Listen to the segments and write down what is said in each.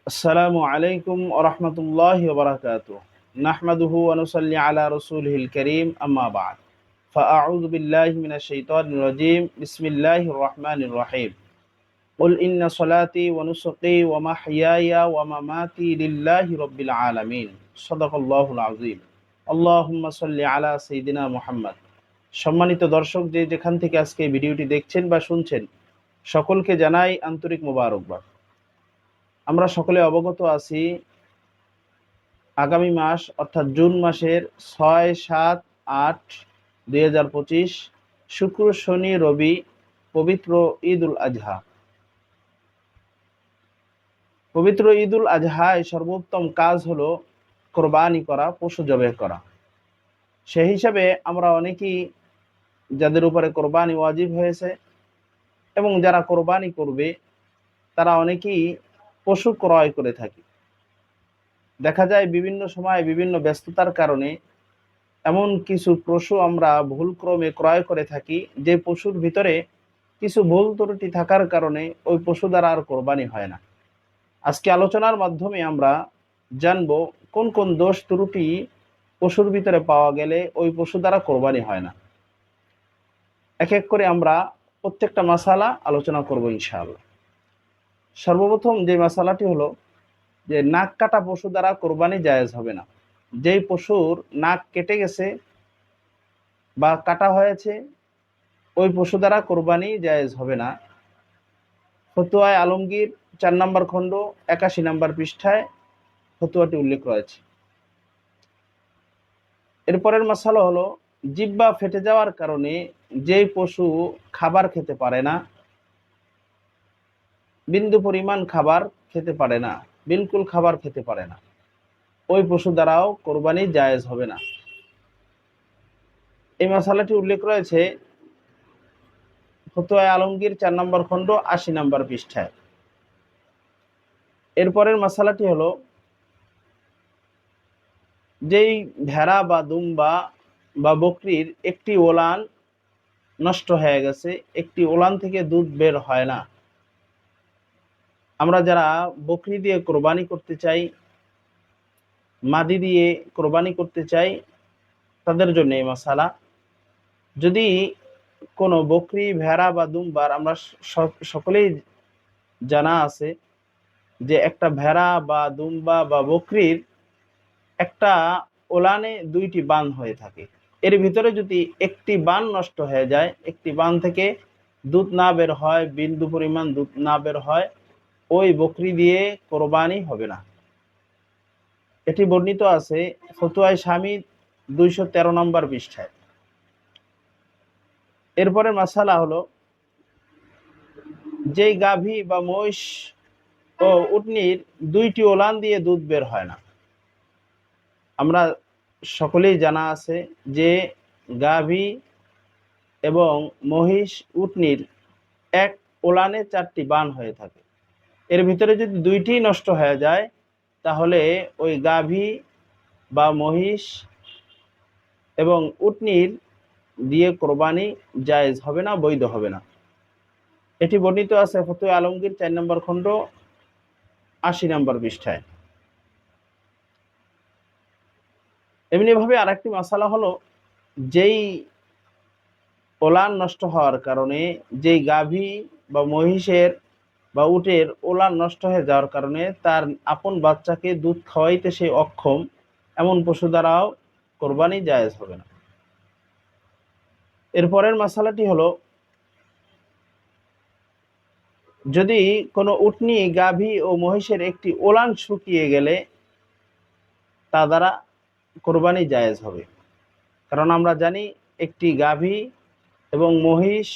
আসসালামু আলাইকুম ওয়া রাহমাতুল্লাহি ওয়া বারাকাতুহু। নাহমাদুহু ওয়া নুসাল্লি আলা রাসূলিহিল কারীম, আম্মা বা'দ। ফাআউযু বিল্লাহি মিনাশ শাইতানির রাজীম। বিসমিল্লাহির রাহমানির রাহিম। কুল ইন্না সলাতি ওয়া নুসুকি ওয়া মাহইয়ায়া ওয়া মামাতি লিল্লাহি রাব্বিল আলামিন। সাদাকাল্লাহুল আযীম। আল্লাহুম্মা সাল্লি আলা সাইয়্যিদিনা মুহাম্মদ। সম্মানিত দর্শক, যে যেখান থেকে আজকে এই ভিডিওটি দেখছেন বা শুনছেন, সকলকে জানাই আন্তরিক মোবারকবাদ। আমরা সকলে অবগত আছি, আগামী মাস অর্থাৎ জুন মাসের ৬, ৭, ৮, ২০২৫ শুক্র, শনি, রবি পবিত্র ঈদ উল আজহা। পবিত্র ঈদ উল আজহায় সর্বোত্তম কাজ হলো কোরবানি করা, পশু জবাই করা। সেই হিসাবে আমরা অনেকেই, যাদের উপরে কোরবানি ওয়াজিব হয়েছে এবং যারা কোরবানি করবে, তারা অনেকেই পশু ক্রয় করে থাকি। দেখা যায় বিভিন্ন সময় বিভিন্ন ব্যস্ততার কারণে এমন কিছু পশু আমরা ভুলক্রমে ক্রয় করে থাকি, যে পশুর ভিতরে কিছু ভুল ত্রুটি থাকার কারণে ওই পশু দ্বারা আর কোরবানি হয় না। আজকে আলোচনার মাধ্যমে আমরা জানব কোন কোন দোষ ত্রুটি পশুর ভিতরে পাওয়া গেলে ওই পশু দ্বারা কোরবানি হয় না। এক এক করে আমরা প্রত্যেকটা মাসালা আলোচনা করব ইনশাআল্লাহ। সর্বপ্রথম যে মাসালাটি হলো যে নাক কাটা পশু দ্বারা কোরবানি জায়েজ হবে না। যেই পশুর নাক কেটে গেছে বা কাটা হয়েছে, ওই পশু দ্বারা কোরবানি জায়েজ হবে না। ফতুয়ায়ে আলমগীর ৪ নম্বর খণ্ড ৮১ নম্বর পৃষ্ঠায় ফতুয়াটি উল্লেখ রয়েছে। এরপরের মাসালা হলো জিহ্বা ফেটে যাওয়ার কারণে যেই পশু খাবার খেতে পারে না, বিন্দু পরিমাণ খাবার খেতে পারে না, বিলকুল খাবার খেতে পারে না, ওই পশু দ্বারাও কোরবানি জায়েজ হবে না। এই মাসালাটি উল্লেখ রয়েছে ফতুয়ায়ে আলমগীর ৪ নম্বর খণ্ড ৮০ নম্বর পৃষ্ঠায়। এরপরের মাসালাটি হলো যেই ভেড়া বা দুম্বা বা বকরির একটি ওলান নষ্ট হয়ে গেছে, একটি ওলান থেকে দুধ বের হয় না। আমরা যারা বকরি দিয়ে কোরবানি করতে চাই, মাদি দিয়ে কোরবানি করতে চাই, তাদের জন্য এই মাসালা। যদি কোনো বকরি, ভেড়া বা দুম্বার, আমরা সকলেই জানা আছে যে একটা ভেড়া বা দুম্বা বা বকরির একটা ওলানে ২টি বান হয়ে থাকে। এর ভিতরে যদি একটি বান নষ্ট হয়ে যায়, একটি বান থেকে দুধ না বের হয়, বিন্দু পরিমাণ দুধ না বের হয়, ওই বকরি দিয়ে কোরবানি হবে না। এটি বর্ণিত আছে ফতুয়ায়ে শামী ২১৩ নম্বর পৃষ্ঠায়। এরপরে মাসালা হলো যেই গাভী বা মহিষ ও উটনির ২টি ওলান দিয়ে দুধ বের হয় না। আমরা সকলেই জানা আছে যে গাভী এবং মহিষ, উটনির এক ওলানে ৪টি বান হয়ে থাকে। এর ভিতরে যদি ২টি নষ্ট হয়ে যায়, তাহলে ওই গাভী বা মহিষ এবং উটনির দিয়ে কোরবানি জায়েজ হবে না, বৈধ হবে না। এটি বর্ণিত আছে ফতুয়া আলমগীর ৪ নম্বর খণ্ড ৮০ নম্বর পৃষ্ঠায়। এমনিভাবে আরেকটি মাসালা হলো যেই ওলান নষ্ট হওয়ার কারণে, যেই গাভী বা মহিষের বা উটের ওলান নষ্ট হয়ে যাওয়ার কারণে তার আপন বাচ্চাকে দুধ খাওয়াইতে সে অক্ষম, এমন পশু দ্বারাও কোরবানি জায়েজ হবে না। এরপরের মাসালাটি হলো যদি কোনো উটনি, গাভী ও মহিষের একটি ওলান শুকিয়ে গেলে তা দ্বারা কোরবানি জায়েজ হবে। কারণ আমরা জানি একটি গাভী এবং মহিষ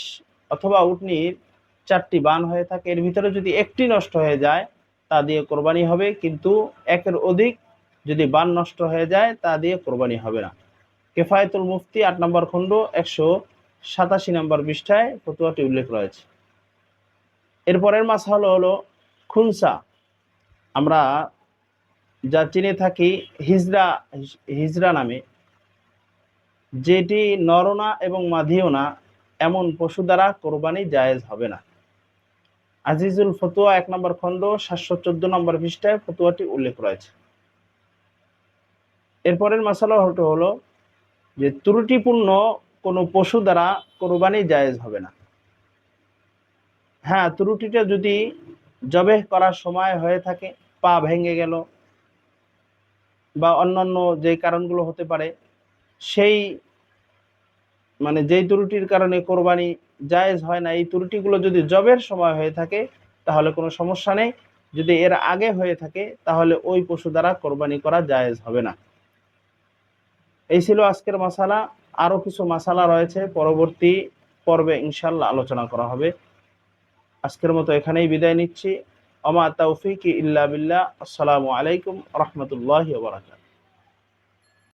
অথবা উটনির ৪টি বান হয়ে থাকে, এর ভিতরে যদি একটি নষ্ট হয়ে যায় তা দিয়ে কোরবানি হবে, কিন্তু একের অধিক যদি বান নষ্ট হয়ে যায় তা দিয়ে কোরবানি হবে না। কিফায়াতুল মুফতি ৮ নম্বর খণ্ড ১৮৭ নম্বর পৃষ্ঠায় ফতোয়াটি উল্লেখ রয়েছে। এরপরের মাসআলা হলো খুনসা। আমরা যা চিনে থাকি হিজরা নামে, যেটি নরনা এবং মাদিও না, এমন পশু দ্বারা কোরবানি জায়েজ হবে না। আজিজুল ফতুয়া 1 নম্বর খণ্ড 714 নম্বর পৃষ্ঠায় ফতুয়াটি উল্লেখ রয়েছে। এরপরের মাসালা হলো যে ত্রুটিপূর্ণ কোনো পশু দ্বারা কোরবানি জায়েজ হবে না। হ্যাঁ, ত্রুটিটা যদি জবেহ করার সময় হয়ে থাকে, পা ভেঙে গেল বা অন্যান্য যে কারণগুলো হতে পারে, সেই যেই ত্রুটির কারণে কোরবানি জায়েজ হয় না, এই ত্রুটিগুলো যদি জবের সময় হয়ে থাকে তাহলে কোনো সমস্যা নেই। যদি এর আগে হয়ে থাকে তাহলে ওই পশু দ্বারা কোরবানি করা জায়েজ হবে না। এই ছিল আজকের মাসালা। আরো কিছু মাসালা রয়েছে, পরবর্তী পর্বে ইনশাআল্লাহ আলোচনা করা হবে। আজকের মতো এখানেই বিদায় নিচ্ছি। আমা তাওফিকি ইল্লা বিল্লাহ। আসসালামু আলাইকুম রাহমাতুল্লাহি ওয়া বারাকাতুহু।